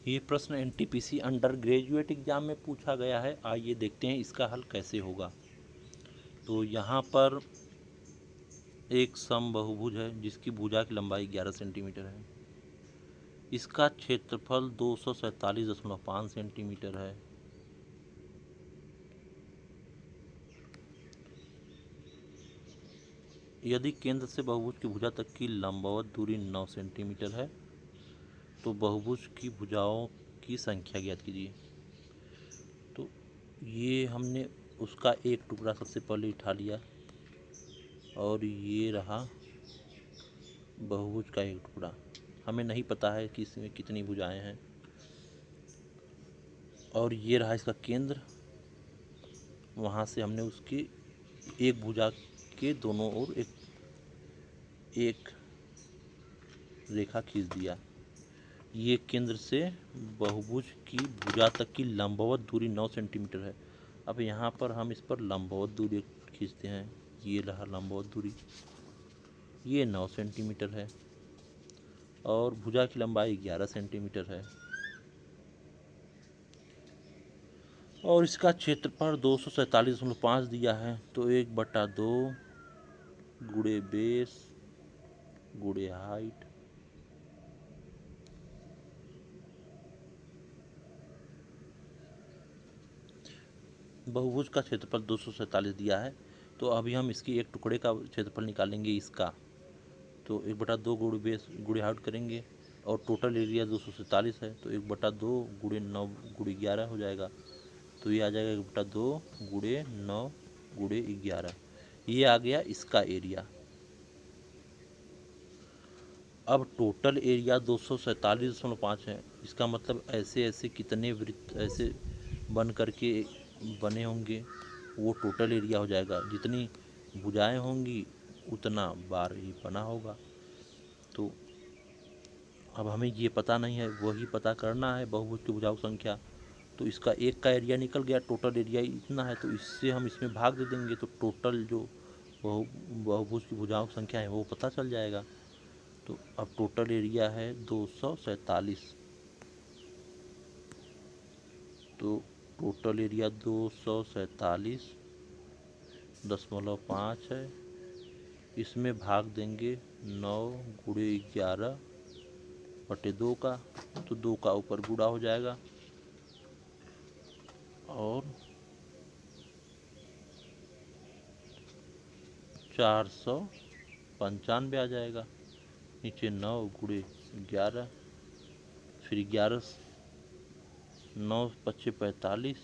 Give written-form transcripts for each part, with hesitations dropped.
ये प्रश्न NTPC under graduate exam में पूछा गया है। आइए देखते हैं इसका हल कैसे होगा। तो यहाँ पर एक समबाहुभुज है जिसकी भुजा की लंबाई 11 सेंटीमीटर है। इसका क्षेत्रफल 247.5 सेंटीमीटर है। यदि केंद्र से बहुभुज की भुजा तक की लंबवत दूरी 9 सेंटीमीटर है तो बहुभुज की भुजाओं की संख्या ज्ञात कीजिए। तो ये हमने उसका एक टुकड़ा सबसे पहले उठा लिया और ये रहा बहुभुज का एक टुकड़ा। हमें नहीं पता है कि इसमें कितनी भुजाएं हैं। और ये रहा इसका केंद्र। वहाँ से हमने उसकी एक भुजा के दोनों ओर एक रेखा खींच दिया। ये केंद्र से बहुभुज की भुजा तक की लंबवत दूरी 9 सेंटीमीटर है। अब यहाँ पर हम इस पर लंबवत दूरी खींचते हैं। ये रहा लंबवत दूरी, ये 9 सेंटीमीटर है और भुजा की लंबाई 11 सेंटीमीटर है और इसका क्षेत्रफल 247.5 दिया है। तो 1/2 गुणे बेस गुणे हाइट बहुभुज का क्षेत्रफल 247 दिया है। तो अभी हम इसकी एक टुकड़े का क्षेत्रफल निकालेंगे इसका। तो 1/2 गुणे बेस गुणे हाइट करेंगे और टोटल एरिया 247 है। तो 1/2 गुणे 9 गुणे 11 हो जाएगा। तो ये आ जाएगा 1/2 गुणे 9 गुणे 11। ये आ गया इसका एरिया। अब टोटल एरिया 247.5 है। इसका मतलब ऐसे ऐसे कितने वृत्त ऐसे बन करके बने होंगे वो टोटल एरिया हो जाएगा। जितनी भुजाएं होंगी उतना बार ही बना होगा। तो अब हमें ये पता नहीं है, वही पता करना है बहुभुज की भुजाओं संख्या। तो इसका एक का एरिया निकल गया, टोटल एरिया इतना है। तो इससे हम इसमें भाग दे देंगे तो टोटल जो बहुभुज की भुजाओं की संख्या है वो पता चल जाएगा। तो अब टोटल एरिया है 247। तो टोटल एरिया 247.5 है। इसमें भाग देंगे 9 गुणे 11/2 का। तो 2 का ऊपर गुणा हो जाएगा और 495 आ जाएगा। नीचे 9 गुणे 11, फिर 11, 9 पच्चे 45,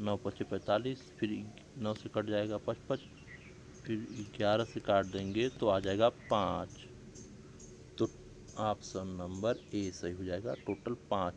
9 पच्चे 45, फिर 9 से कट जाएगा 55, फिर 11 से काट देंगे तो आ जाएगा 5। तो ऑप्शन नंबर ए सही हो जाएगा, टोटल 5।